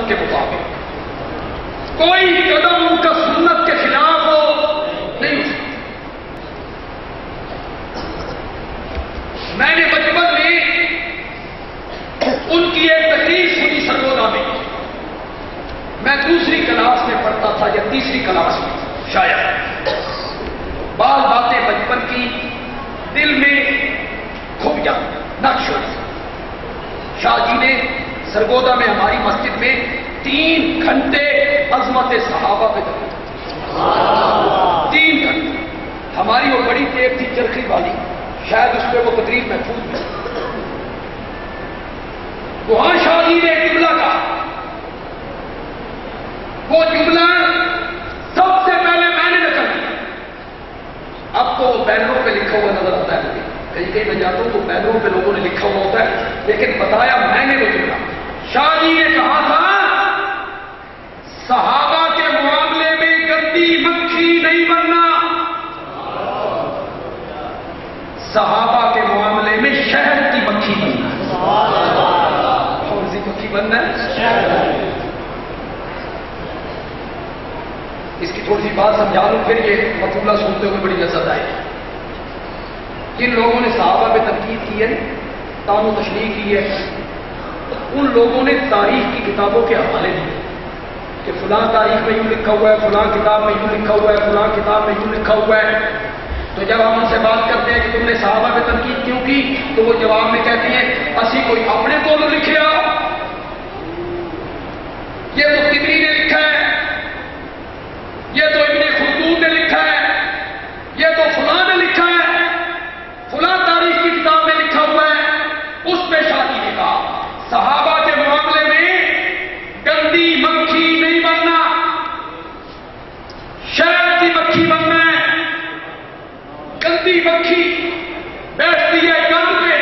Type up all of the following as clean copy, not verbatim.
کے مطابق، کوئی قدم ان کا سنت کے خلاف ہو نہیں ہو سکتا۔ میں نے بچپن میں ان کی ایک تقریر سنی سرگودا میں، میں دوسری کلاس میں پڑھتا تھا یا تیسری کلاس میں شاید، بعض باتیں بچپن کی دل میں کھپ جاتی نقش ہوئی۔ شاہ جی نے سرگودا میں ہماری مسجد میں 3 گھنٹے عظمت صحابہ پہ تقریر، 3 گھنٹے۔ ہماری وہ بڑی ٹیپ تھی چرخی والی، شاید اس میں وہ تقریر محفوظ ہے۔ وہاں شاہ جی نے ایک جملہ کہا، وہ جملہ سب سے پہلے میں نے نقل کیا۔ اب تو بینروں پہ لکھا ہوا نظر آتا ہے مجھے، کہیں کہیں میں جاتا ہوں تو بینروں پہ لوگوں نے لکھا ہوا ہوتا ہے، لیکن بتایا میں نے وہ جملہ۔ شاہ جی نے کہا تھا صحابہ کے معاملے میں گندی مکھی نہیں بننا، صحابہ کے معاملے میں شہد کی مکھی بننا۔ کون سی مکھی بننا ہے؟ اس کی تھوڑی سی بات سمجھا لوں، پھر یہ مقولہ سنتے ہوئے بڑی لذت آئے۔ جن لوگوں نے صحابہ پہ تنقید کی ہے، تام و تشریح کی ہے، ان لوگوں نے تاریخ کی کتابوں کے حوالے دیے کہ فلاں تاریخ میں یوں لکھا ہوا ہے، فلاں کتاب میں یوں لکھا ہوا ہے، فلاں کتاب میں یوں لکھا ہوا ہے۔ تو جب ہم ان سے بات کرتے ہیں کہ تم نے صحابہ پہ تنقید کیوں کی، تو وہ جواب میں کہتی ہیں اسی کوئی اپنے کولوں لکھیا، یہ تو طبری نے لکھا ہے، یہ تو ابن خلدون نے لکھا ہے، یہ تو فلاں نے لکھا ہے، فلاں تاریخ کی کتاب میں لکھا ہوا ہے۔ اس پہ شاہ جی نے کہا صحابہ کے معاملے میں گندی مکھی نہیں بننا، شہد کی مکھی بننا ہے۔ گندی مکھی بیٹھتی ہے گند پہ،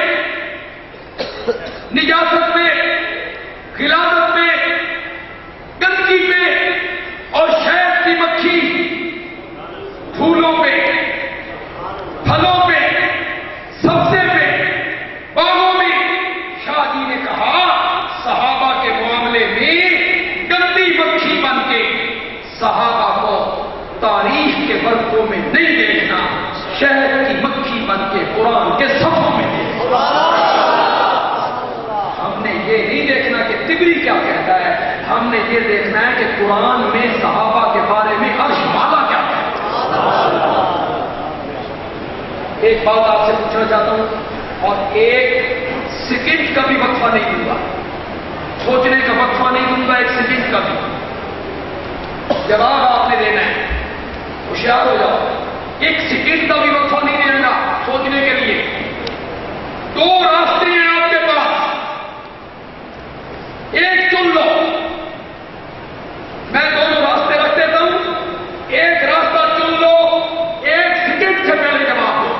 نجاست پہ، غلاظت پہ، گندگی پہ، اور شہد کی مکھی پھولوں پہ، پھلوں پہ، سبزے پہ، باغوں میں۔ شاہ جی نے کہا صحابہ کے معاملے میں گندی مکھی بن کے صحابہ کو تاریخ کے ورقوں میں نہیں دیکھنا، شہد کی مکھی بن کے قرآن کے صفحوں میں دیکھنا۔ ہم نے یہ نہیں دیکھنا کہ طبری کیا کہتا ہے، ہم نے یہ دیکھنا ہے کہ قرآن میں صحابہ کے بارے میں عرش والا کیا کہتا ہے۔ ایک بات آپ سے پوچھنا چاہتا ہوں، اور ایک سیکنڈ کا بھی وقفہ نہیں دوں گا، سوچنے کا وقفہ نہیں دوں گا، ایک سیکنڈ کا بھی۔ جواب آپ نے دینا ہے، ہوشیار ہو جاؤ، ایک سیکنڈ کا بھی وقفہ نہیں دینا گا سوچنے کے لیے۔ 2 راستے ہیں آپ کے پاس، ایک چن لو۔ میں 2 راستے رکھ دیتا ہوں، ایک راستہ چن لو، 1 سیکنڈ سے پہلے جواب دو۔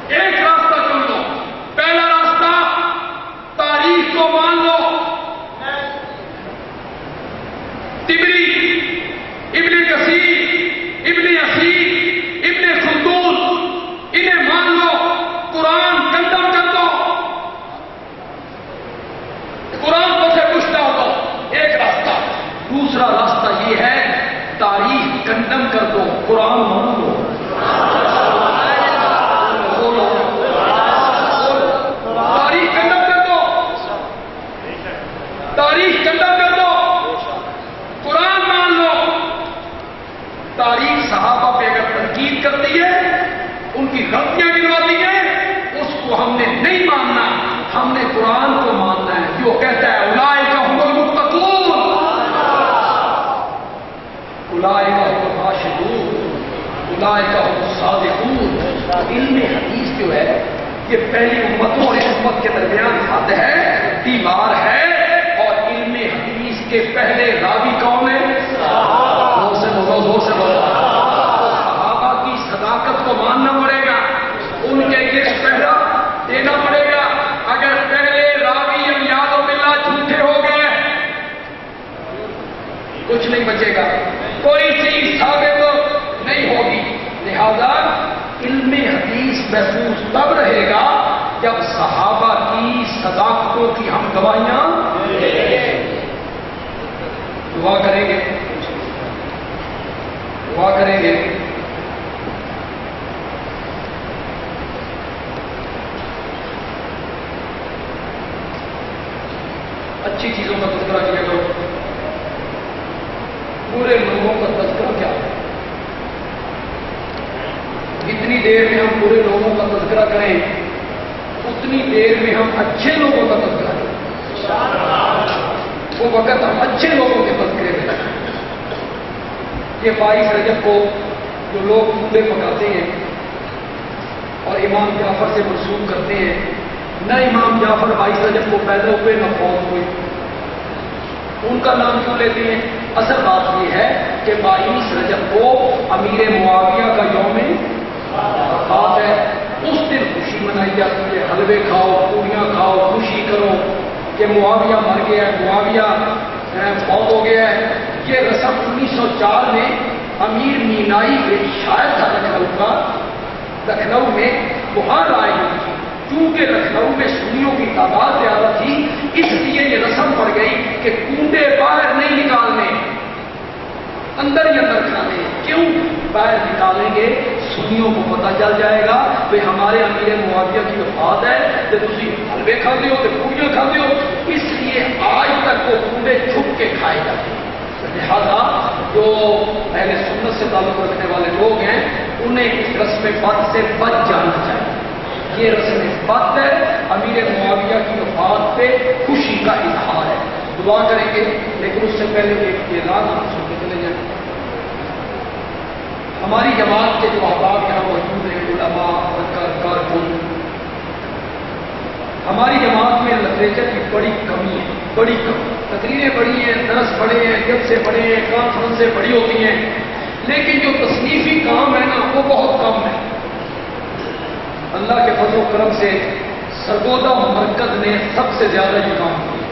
ایک راستہ چن لو، پہلا راستہ تاریخ کو مان لو، طبری، ابن کثیر، ابن اسیر، ابن خلدون، انہیں مان لو، قرآن کنڈم کر دو، قرآن کو سے پوچھتا ہو تو ایک راستہ۔ دوسرا راستہ یہ ہے تاریخ کنڈم کر دو، قرآن مان لو۔ تاریخ کنڈم کر دو، تاریخ کنڈم کر دو، قرآن مان لو۔ تاریخ صحابہ پہ اگر تنقید کرتی ہے، ان کی غلطیاں گنواتی ہے، اس کو ہم نے نہیں ماننا، ہم نے قرآن کو ماننا ہے جو کہتا ہے اولئک هم المتقون، اولئک هم الراشدون، اولئک هم الصادقون۔ علم حدیث جو ہے یہ پہلی امتوں اور اس امت کے درمیان حد ہے، دیوار ہے، اور علم حدیث کے پہلے راوی کون ہے؟ زور سے بولو، زور سے بولو۔ صحابہ کی صداقت کو ماننا پڑے گا، ان کے یہ پہلا دینا پڑے گا۔ اگر پہلے راوی یاد باللہ جھوٹے ہو گئے، کچھ نہیں بچے گا، کوئی چیز ثابت نہیں ہوگی۔ لہذا علم حدیث محفوظ تب رہے گا جب صحابہ کی صداقتوں کی ہم گواہیاں۔ دعا کریں گے، دعا کریں گے۔ اچھی چیزوں کا تذکرہ کیا کرو، برے لوگوں کا تذکرہ کیا ہے؟ جتنی دیر میں ہم برے لوگوں کا تذکرہ کریں اتنی دیر میں ہم اچھے لوگوں کا تذکرہ کریں۔ وہ وقت ہم اچھے لوگوں کے تذکرے میں رکھیں۔ یہ 22 رجب کو جو لوگ پودے پکاتے ہیں اور امام جعفر سے منسوب کرتے ہیں، نہ امام جعفر 22 رجب کو پیدا ہوئے نہ فوت ہوئے، ان کا نام کیوں لیتے ہیں؟ اصل بات یہ ہے کہ 22 رجب کو امیر معاویہ کا یوم وفات ہے۔ اس دن خوشی منائی جاتی ہے، حلوے کھاؤ، پوریاں کھاؤ، خوشی کرو کہ معاویہ مر گیا ہے، معاویہ فوت ہو گیا ہے۔ یہ رسم 1904 میں امیر مینائی کے شاعر تھا لکھنؤ میں، وہاں رائے ہوئی تھی۔ چونکہ لکھنؤ میں سنیوں کی تعداد زیادہ تھی، اس لیے یہ رسم پڑ گئی کہ کنڈے باہر نہیں نکالنے، اندر ہی اندر کھانے۔ کیوں باہر نکالیں گے؟ سنیوں کو پتہ چل جائے گا کہ ہمارے امیر معاویہ کی وفات ہے، تو تم حلوے کھاتے ہو تو پوریاں کھاتے ہو، اس لیے آج تک وہ کنڈے چھپ کے کھائے جاتے ہیں۔ لہذا جو اہل سنت سے تعلق رکھنے والے لوگ ہیں انہیں اس رسم بد سے بچ جانا چاہیے۔ یہ رسم بد ہے، امیر معاویہ کی وفات پہ خوشی کا اظہار ہے۔ دعا کریں گے، لیکن اس سے پہلے ایک اعلان آپ سن کے چلے جائیں۔ ہماری جماعت کے جو احباب یہاں موجود ہیں، علماء، کارکن، ہماری جماعت میں لٹریچر کی بڑی کمی ہے، بڑی کمی۔ تقریریں بڑی ہیں، درس بڑے ہیں، جلسے بڑے ہیں، کانفرنسیں بڑی ہوتی ہیں، لیکن جو تصنیفی کام ہے نا وہ بہت کم ہے۔ اللہ کے فضل و کرم سے سرگودا مرکز نے سب سے زیادہ یہ کام کیا۔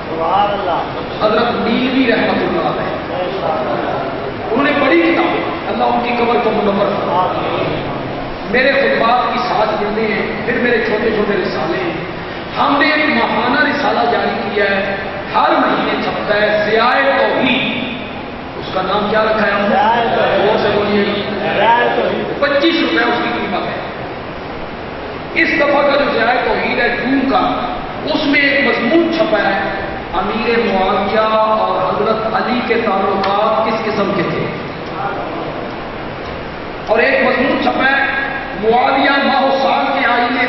حضرت نیلوی رحمت اللہ علیہ، انہوں نے بڑی کتاب، اللہ ان کی قبر کو منور فرمائے۔ میرے خطبات کی 7 جلدیں ہیں، پھر میرے چھوٹے چھوٹے رسالے ہیں۔ ہم نے ایک ماہانہ رسالہ جاری کیا ہے، ہر مہینے چھپتا ہے، ضیاء توحید، اس کا نام کیا رکھا ہے ہم نے؟ 25 روپے اس کی قیمت ہے۔ اس دفعہ کا جو ضیاء توحید ہے جون کا، اس میں ایک مضمون چھپا ہے امیر معاویہ اور حضرت علی کے تعلقات کس قسم کے تھے، اور ایک مضمون چھپا ہے معاویہ ماہ و سال کے آئینے،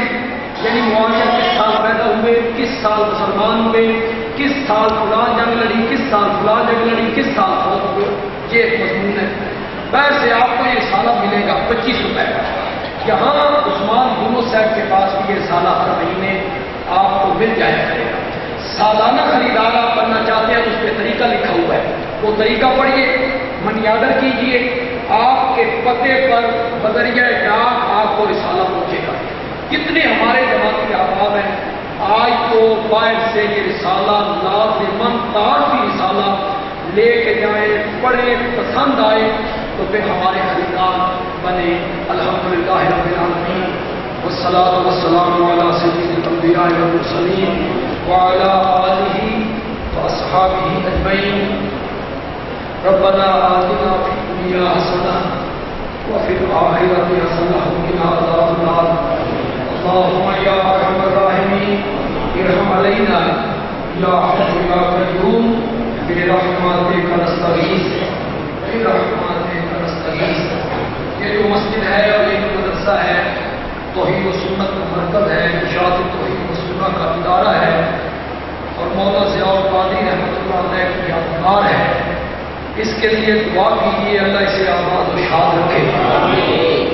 یعنی معاویہ کس سال پیدا ہوئے، کس سال مسلمان ہوئے، کس سال فلاں جنگ لڑی، کس سال فلاں جنگ لڑی، کس سال فوت ہوئے۔ یہ ایک مضمون ہے۔ ویسے آپ کو یہ رسالہ ملے گا 25 روپے کا۔ یہاں عثمان یونس صاحب کے پاس بھی یہ رسالہ ہر مہینے آپ کو مل جایا کرے گا۔ سالانہ خریدار آپ کرنا چاہتے ہیں تو اس پہ طریقہ لکھا ہوا ہے، وہ طریقہ پڑھیے، منی آرڈر کیجیے، آپ کے پتے پر بذریعہ ڈاک آپ کو رسالہ پہنچے گا۔ کتنے ہمارے جماعتی احباب ہیں آج تو باہر سے یہ رسالہ لازماً تعارفی رسالہ لے کے جائیں، پڑھیں، پسند آئے تو پھر ہمارے خریدار بنے۔ الحمدللہ رب العالمین، والصلاۃ والسلام علی سید الانبیاء والمرسلین وعلی آلہ واصحابہ اجمعین۔ ربنا آتنا فی الدنیا حسنہ وفی الآخرۃ حسنہ وقنا عذاب النار۔ اللهم یا ارحم الراحمین ارحم علینا یا حی یا قیوم برحمتک نستغیث برحمتک نستغیث۔ یہ جو مسجد ہے اور یہ جو مدرسہ ہے توحید و سنت کا مرکز ہے، اشاعت توحید و سنت کا ادارہ ہے، اور مولانا ضیاء القادری رحمۃ اللہ علیہ کی یادگار ہے۔ اس کے لیے دعا کیجیے اللہ اسے آباد و شاد رکھے۔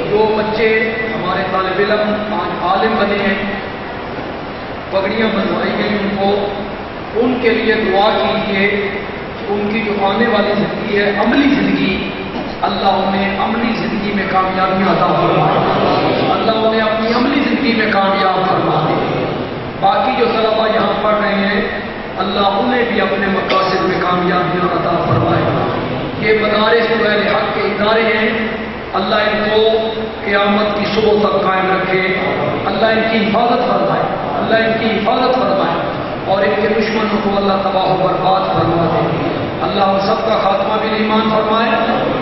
جو بچے ہمارے طالب علم آج عالم بنے ہیں، پگڑیاں بنوائی گئی ان کو، ان کے لیے دعا کیجیے کہ ان کی جو آنے والی زندگی ہے، عملی زندگی، اللہ انہیں عملی زندگی میں کامیابیاں عطا فرمائے، اللہ انہیں اپنی عملی زندگی میں کامیاب فرما دے۔ باقی جو طلباء یہاں پڑھ رہے ہیں اللہ انہیں بھی اپنے مقاصد میں کامیابیاں عطا فرمائے۔ یہ مدارس اہل حق کے ادارے ہیں، اللہ ان کو قیامت کی صبح تک قائم رکھے، اللہ ان کی حفاظت فرمائے، اللہ ان کی حفاظت فرمائے، اور ان کے دشمنوں کو اللہ تباہ و برباد فرما دے۔ اللہ سب کا خاتمہ بھی ایمان فرمائے،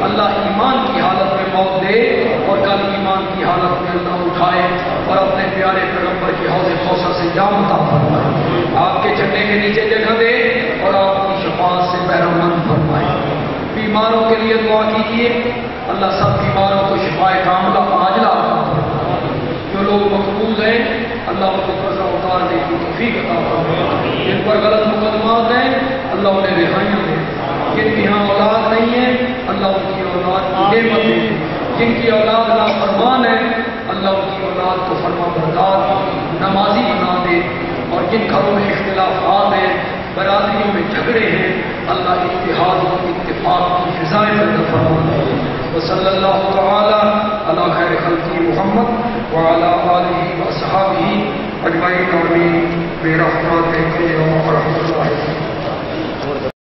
اللہ ایمان کی حالت میں موت دے اور کل ایمان کی حالت میں اللہ اٹھائے اور اپنے پیارے پیغمبر کی حوض کوثر سے جام عطا فرمائے، آپ کے جھنڈے کے نیچے جگہ دے اور آپ کی شفاعت سے بہرمند فرمائے۔ بیماروں کے لیے دعا کیجیے، اللہ سب بیماروں کو شفاء کاملہ عاجلہ عطا فرمائے، جو لوگ مقبوض ہیں اللہ ان کو قرضہ اتارنے کی توفیق عطا فرمائے، جن پر غلط مقدمات ہیں اللہ انہیں رہائیاں دے، جن کی یہاں اولاد نہیں ہے اللہ ان کی اولاد کی نعمت دے، جن کی اولاد نافرمان ہے اللہ ان کی اولاد کو فرما بردار نمازی بنا دے، اور جن گھروں میں اختلافات ہیں، برادریوں میں جھگڑے ہیں، اللہ اتحاد و اتفاق کی فضائیں پیدا فرما دے۔ وصلی اللہ تعالی علی خیر خلقہ محمد وعلی آلہ واصحابہ اجمعین، آمین برحمتک یا ارحم الراحمین۔